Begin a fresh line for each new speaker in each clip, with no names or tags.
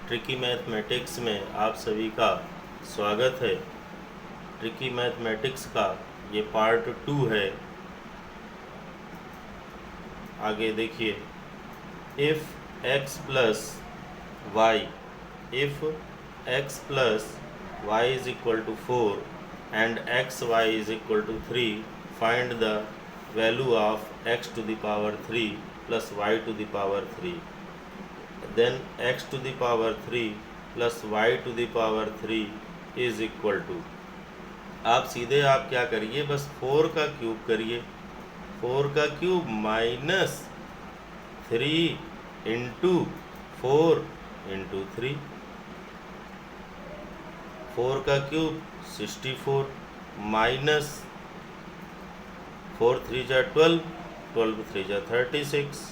Tricky mathematics में आप सभी का स्वागत है। ट्रिकी मैथमेटिक्स का ये पार्ट 2 है। आगे देखिए, if x plus y is equal to 4 and x y is equal to 3, find the value of x to the power 3 plus y to the power 3। Then x to the power 3 plus y to the power 3 is equal to, आप सीधे आप क्या करिए, बस 4 का cube करिए। 4 का cube minus 3 into 4 into 3, 4 का क्यूब 64 माइनस 4 3 जा 12, 12 3 जा 36।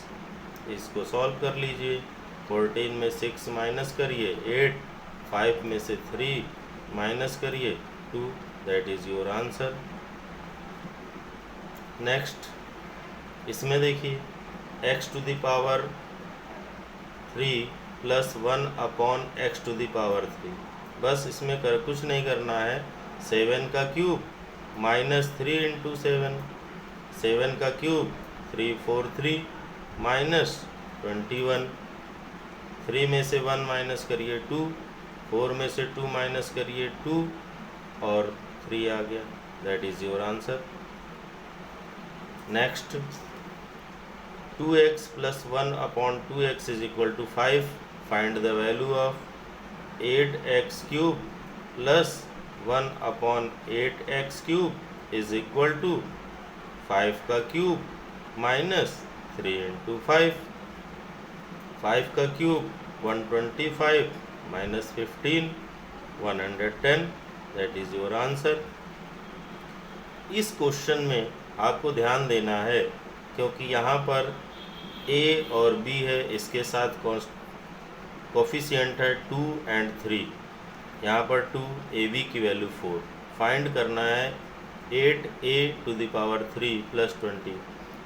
इसको सॉल्व कर लीजिए। 14 में 6 माइनस करिए 8, 5 में से 3 माइनस करिए 2, that is your answer. Next, इसमें देखिए x to the power 3 plus 1 upon x to the power 3, बस इसमें कुछ नहीं करना है। 7 का क्यूब माइनस 3 इंटू 7, 7 का क्यूब 343 माइनस 21, 3 में से 1 माइनस करिए 2, 4 में से 2 माइनस करिए 2 और 3 आ गया, that is your answer. Next, 2x plus 1 upon 2x is equal to 5, find the value of 8x cube plus 1 upon 8x cube is equal to 5 का क्यूब माइनस 3 इंटू 5, 5 का cube 125 minus 15 110, that is your answer. इस question में आपको ध्यान देना है क्योंकि यहाँ पर a और b है, इसके साथ कोफिशिएंट है 2 एंड 3। यहाँ पर 2ab की वैल्यू 4, फाइंड करना है 8a to the power 3 plus 20।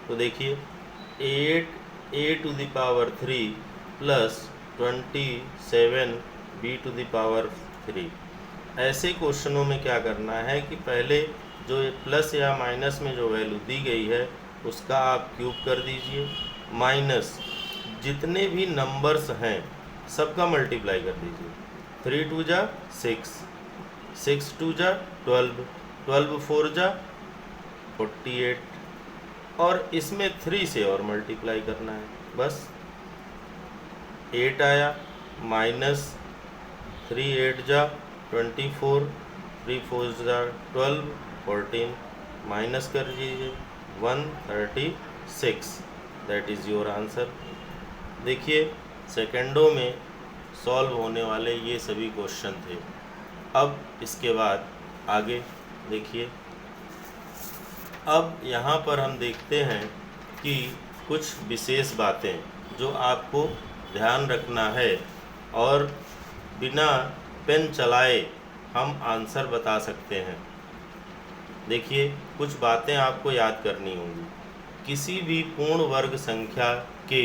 तो देखिए 8a to the power 3 plus 27b to the power 3। ऐसे क्वेश्चनों में क्या करना है कि पहले जो प्लस या माइनस में जो वैल्यू दी गई है उसका आप क्यूब कर दीजिए, माइनस जितने भी नंबर्स हैं सबका मल्टीप्लाई कर दीजिए। 3 2 जा 6, 6 2 जा 12, 12 4 जा 48 और इसमें 3 से और मल्टीप्लाई करना है, बस 8 आया माइनस 3 8 जा 24, 3 4 जा 12, 14 माइनस कर दीजिए 136, दैट इज़ योर आंसर। देखिए सेकंडों में सॉल्व होने वाले ये सभी क्वेश्चन थे। अब इसके बाद आगे देखिए, अब यहाँ पर हम देखते हैं कि कुछ विशेष बातें जो आपको ध्यान रखना है और बिना पेन चलाए हम आंसर बता सकते हैं। देखिए कुछ बातें आपको याद करनी होंगी। किसी भी पूर्ण वर्ग संख्या के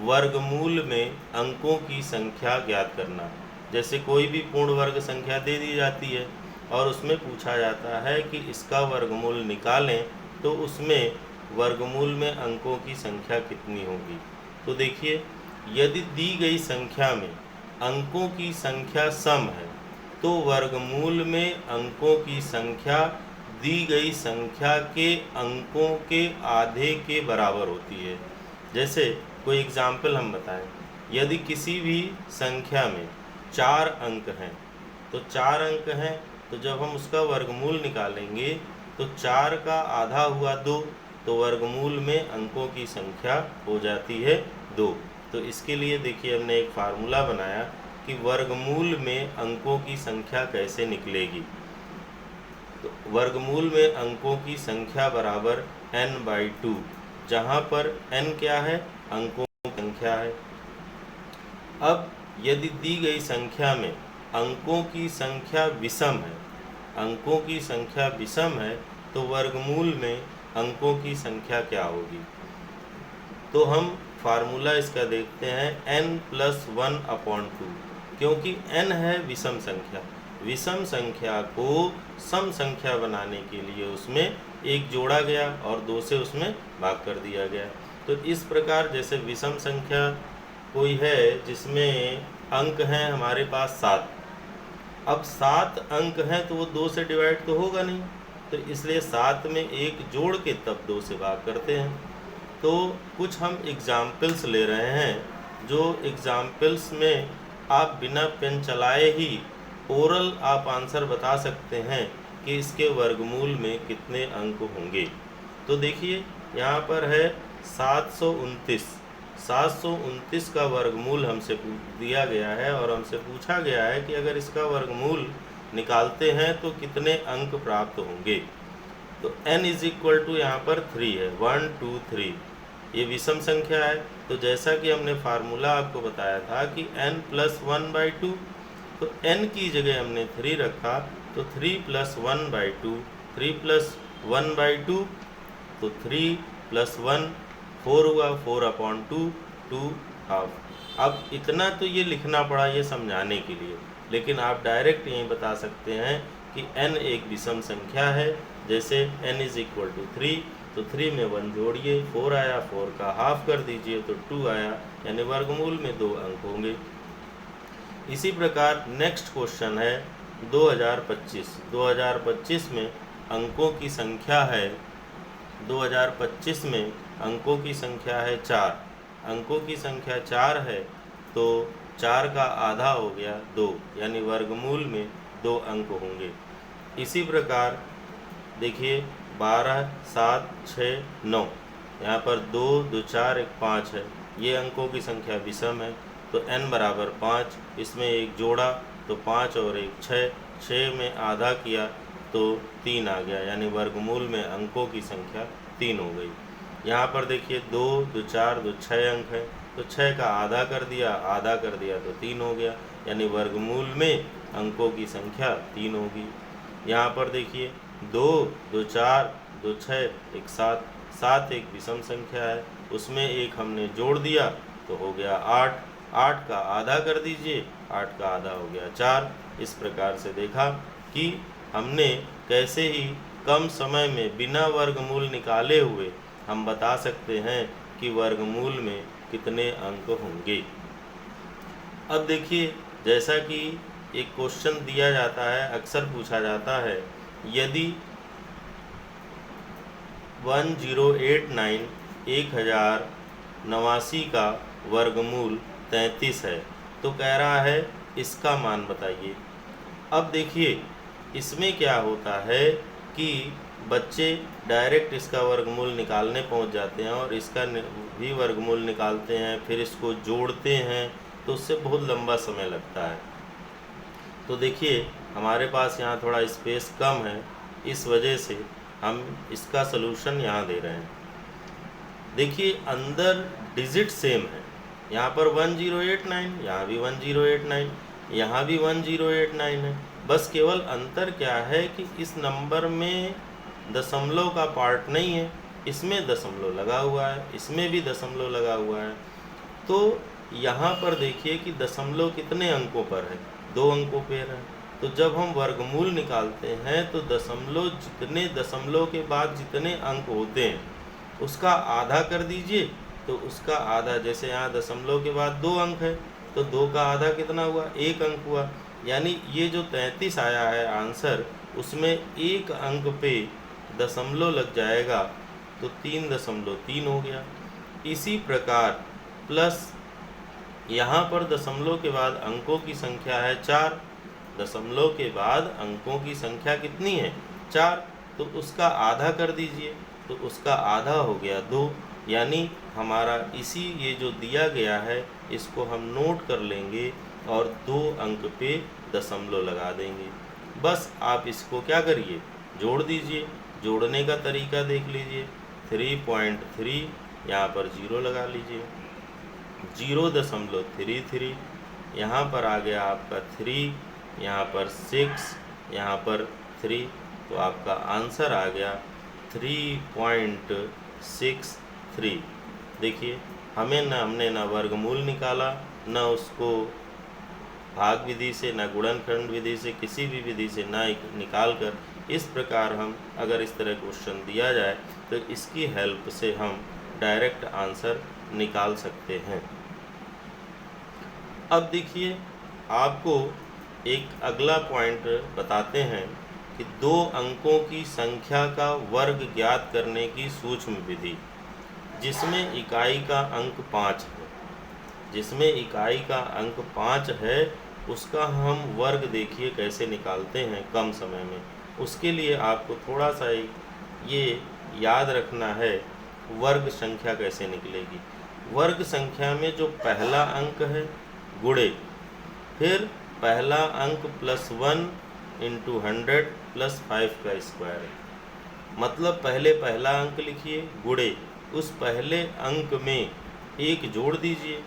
वर्गमूल में अंकों की संख्या ज्ञात करना। जैसे कोई भी पूर्ण वर्ग संख्या दे दी जाती है और उसमें पूछा जाता है कि इसका वर्गमूल निकालें, तो उसमें वर्गमूल में अंकों की संख्या कितनी होगी। तो देखिए, यदि दी गई संख्या में अंकों की संख्या सम है तो वर्गमूल में अंकों की संख्या दी गई संख्या के अंकों के आधे के बराबर होती है। जैसे कोई एग्जाम्पल हम बताएं, यदि किसी भी संख्या में 4 अंक हैं तो 4 अंक हैं, तो जब हम उसका वर्गमूल निकालेंगे तो 4 का आधा हुआ 2, तो वर्गमूल में अंकों की संख्या हो जाती है 2। तो इसके लिए देखिए हमने एक फार्मूला बनाया कि वर्गमूल में अंकों की संख्या कैसे निकलेगी। तो वर्गमूल में अंकों की संख्या बराबर n/2, जहाँ पर n क्या है, अंकों की संख्या है। अब यदि दी गई संख्या में अंकों की संख्या विषम है, अंकों की संख्या विषम है, तो वर्गमूल में अंकों की संख्या क्या होगी। तो हम फार्मूला इसका देखते हैं n+1/2। क्योंकि n है विषम संख्या। विषम संख्या को सम संख्या बनाने के लिए उसमें एक जोड़ा गया और 2 से उसमें भाग कर दिया गया। तो इस प्रकार जैसे विषम संख्या कोई है जिसमें अंक हैं हमारे पास 7, अब 7 अंक हैं तो वो 2 से डिवाइड तो होगा नहीं, तो इसलिए 7 में एक जोड़ के तब 2 से भाग करते हैं। तो कुछ हम एग्जाम्पल्स ले रहे हैं, जो एग्जाम्पल्स में आप बिना पेन चलाए ही ओरल आप आंसर बता सकते हैं कि इसके वर्गमूल में कितने अंक होंगे। तो देखिए यहाँ पर है 729। 729 का वर्गमूल हमसे दिया गया है और हमसे पूछा गया है कि अगर इसका वर्गमूल निकालते हैं तो कितने अंक प्राप्त होंगे। तो n इज इक्वल टू यहाँ पर 3 है, 1 2 3, ये विषम संख्या है। तो जैसा कि हमने फार्मूला आपको बताया था कि n प्लस 1/2, तो n की जगह हमने 3 रखा, तो 3 प्लस 1/2, 3 प्लस 1/2, तो 3 प्लस 1 4 हुआ, 4/2, 2/2। अब इतना तो ये लिखना पड़ा ये समझाने के लिए, लेकिन आप डायरेक्ट यही बता सकते हैं कि n एक विषम संख्या है। जैसे n इज इक्वल टू 3, तो 3 में 1 जोड़िए, 4 आया, 4 का हाफ कर दीजिए तो 2 आया, यानी वर्गमूल में 2 अंक होंगे। इसी प्रकार नेक्स्ट क्वेश्चन है 2025। 2025 में अंकों की संख्या है, 2025 में अंकों की संख्या है 4। अंकों की संख्या 4 है तो 4 का आधा हो गया 2, यानी वर्गमूल में 2 अंक होंगे। इसी प्रकार देखिए 12 7 6 9, यहाँ पर 2 2 4 1 5 है, ये अंकों की संख्या विषम है। तो n बराबर 5, इसमें एक जोड़ा तो 5 और 1 6, 6 में आधा किया तो 3 आ गया, यानी वर्गमूल में अंकों की संख्या 3 हो गई। यहाँ पर देखिए 2 2 4 2 6 अंक है, तो 6 का आधा कर दिया तो 3 हो गया, यानी वर्गमूल में अंकों की संख्या 3 होगी। यहाँ पर देखिए 2 2 4 2 6 1 7, 7 एक विषम संख्या है, उसमें एक हमने जोड़ दिया तो हो गया 8, 8 का आधा कर दीजिए, 8 का आधा हो गया 4। इस प्रकार से देखा कि हमने कैसे ही कम समय में बिना वर्गमूल निकाले हुए हम बता सकते हैं कि वर्गमूल में कितने अंक होंगे। अब देखिए जैसा कि एक क्वेश्चन दिया जाता है, अक्सर पूछा जाता है, यदि 1089 का वर्गमूल 33 है तो कह रहा है इसका मान बताइए। अब देखिए इसमें क्या होता है कि बच्चे डायरेक्ट इसका वर्गमूल निकालने पहुंच जाते हैं और इसका भी वर्गमूल निकालते हैं, फिर इसको जोड़ते हैं, तो उससे बहुत लंबा समय लगता है। तो देखिए हमारे पास यहाँ थोड़ा स्पेस कम है, इस वजह से हम इसका सलूशन यहाँ दे रहे हैं। देखिए अंदर डिजिट सेम है, यहाँ पर 1089, यहाँ भी 1089, यहाँ भी 1089 है, बस केवल अंतर क्या है कि इस नंबर में दशमलव का पार्ट नहीं है, इसमें दशमलव लगा हुआ है, इसमें भी दशमलव लगा हुआ है। तो यहाँ पर देखिए कि दशमलव कितने अंकों पर है, 2 अंकों पर है। तो जब हम वर्गमूल निकालते हैं तो दशमलव जितने दशमलव के बाद जितने अंक होते हैं उसका आधा कर दीजिए, तो उसका आधा, जैसे यहाँ दशमलव के बाद 2 अंक है तो 2 का आधा कितना हुआ, 1 अंक हुआ, यानी ये जो 33 आया है आंसर, उसमें 1 अंक पे दशमलव लग जाएगा तो 3.3 हो गया। इसी प्रकार प्लस यहाँ पर दशमलव के बाद अंकों की संख्या है 4, दशमलव के बाद अंकों की संख्या कितनी है 4, तो उसका आधा कर दीजिए, तो उसका आधा हो गया 2, यानी हमारा इसी ये जो दिया गया है इसको हम नोट कर लेंगे और 2 अंक पे दशमलव लगा देंगे। बस आप इसको क्या करिए, जोड़ दीजिए। जोड़ने का तरीका देख लीजिए, 3.3 यहाँ पर 0 लगा लीजिए, 0.33, यहाँ पर आ गया आपका 3, यहाँ पर 6, यहाँ पर 3, तो आपका आंसर आ गया 3.63। देखिए हमने ना वर्गमूल निकाला, ना उसको भाग विधि से, ना गुणनखंड विधि से, किसी भी विधि से ना निकाल कर, इस प्रकार हम अगर इस तरह क्वेश्चन दिया जाए तो इसकी हेल्प से हम डायरेक्ट आंसर निकाल सकते हैं। अब देखिए, आपको एक अगला पॉइंट बताते हैं कि 2 अंकों की संख्या का वर्ग ज्ञात करने की सूक्ष्म विधि, जिसमें इकाई का अंक 5 है। जिसमें इकाई का अंक 5 है उसका हम वर्ग देखिए कैसे निकालते हैं कम समय में। उसके लिए आपको थोड़ा सा ये याद रखना है, वर्ग संख्या कैसे निकलेगी। वर्ग संख्या में जो पहला अंक है गुणे, फिर पहला अंक +1 × 100 + 5 का स्क्वायर है। मतलब पहले पहला अंक लिखिए गुणे, उस पहले अंक में 1 जोड़ दीजिए,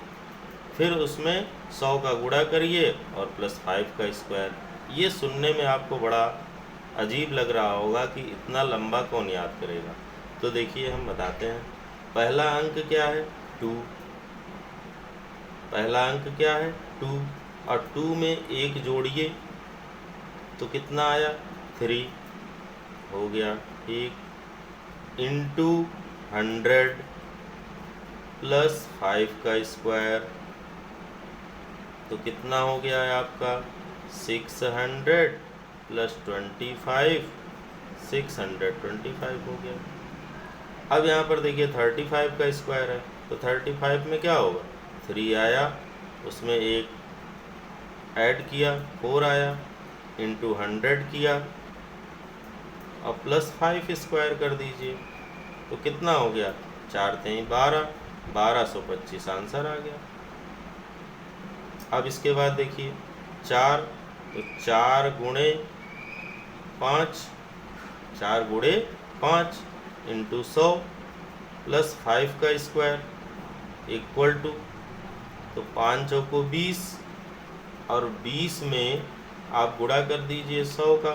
फिर उसमें 100 का गुणा करिए और +5 का स्क्वायर। ये सुनने में आपको बड़ा अजीब लग रहा होगा कि इतना लंबा कौन याद करेगा। तो देखिए हम बताते हैं। पहला अंक क्या है 2, पहला अंक क्या है 2, और 2 में 1 जोड़िए तो कितना आया 3 हो गया। 1 × 100 + 5 का स्क्वायर तो कितना हो गया है आपका 600 + 25, 625 हो गया। अब यहाँ पर देखिए 35 का स्क्वायर है, तो 35 में क्या होगा 3 आया, उसमें 1 ऐड किया 4 आया, × 100 किया और +5 स्क्वायर कर दीजिए तो कितना हो गया 4 × 3 = 12, 1225 आंसर आ गया। अब इसके बाद देखिए 4, तो 4 × 5, 4 × 5 × 100 + 5 का स्क्वायर इक्वल टू, तो 5 चौको 20 और 20 में आप गुणा कर दीजिए 100 का,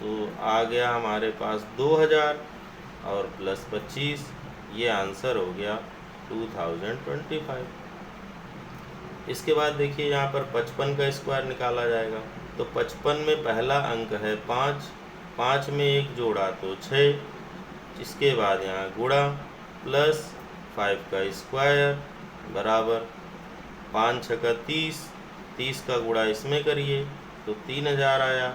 तो आ गया हमारे पास 2000 और +25, ये आंसर हो गया 2025। इसके बाद देखिए यहाँ पर 55 का स्क्वायर निकाला जाएगा, तो 55 में पहला अंक है 5, 5 में 1 जोड़ा तो 6, इसके बाद यहाँ गुणा +5 का स्क्वायर बराबर 5 × 6 = 30, 30 का गुणा इसमें करिए तो 3000 आया,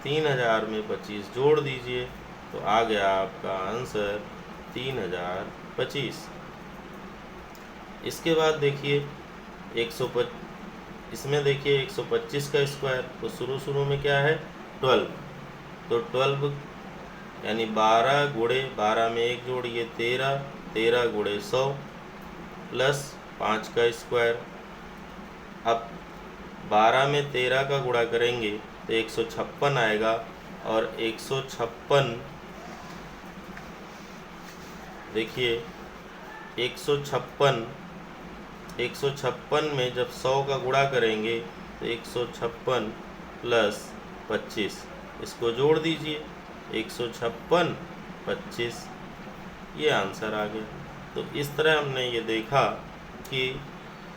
3000 में 25 जोड़ दीजिए तो आ गया आपका आंसर 3025। इसके बाद देखिए 125, इसमें देखिए 125 का स्क्वायर, तो शुरू में क्या है 12, तो 12 यानी 12 × 12 में 1 जोड़िए 13, 13 × 100 + 5 का स्क्वायर। अब 12 में 13 का गुणा करेंगे तो 156 आएगा, और 156 देखिए 156 में जब 100 का गुणा करेंगे तो 156 + 25, इसको जोड़ दीजिए 156 25, ये आंसर आ गया। तो इस तरह हमने ये देखा कि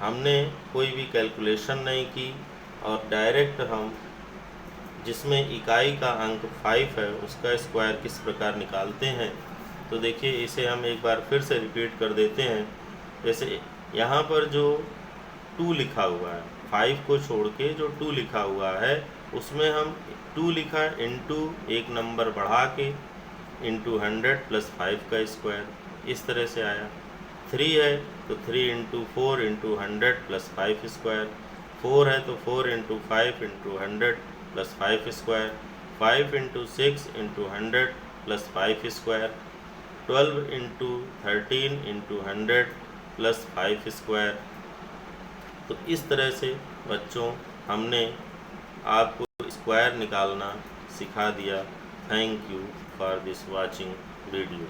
हमने कोई भी कैलकुलेशन नहीं की और डायरेक्ट हम जिसमें इकाई का अंक 5 है उसका स्क्वायर किस प्रकार निकालते हैं। तो देखिए इसे हम एक बार फिर से रिपीट कर देते हैं। जैसे यहाँ पर जो 2 लिखा हुआ है, 5 को छोड़ के जो 2 लिखा हुआ है उसमें हम 2 लिखा इंटू एक नंबर बढ़ा के × 100 + 5 का स्क्वायर, इस तरह से आया। 3 है तो 3 × 4 × 100 + 5 स्क्वायर, 4 है तो 4 × 5 × 100 + 5 स्क्वायर, 5 × 6 × 100 + 5 स्क्वायर, 12 × 13 × 100 + 5 स्क्वायर। तो इस तरह से बच्चों हमने आपको स्क्वायर निकालना सिखा दिया। Thank you for this watching video.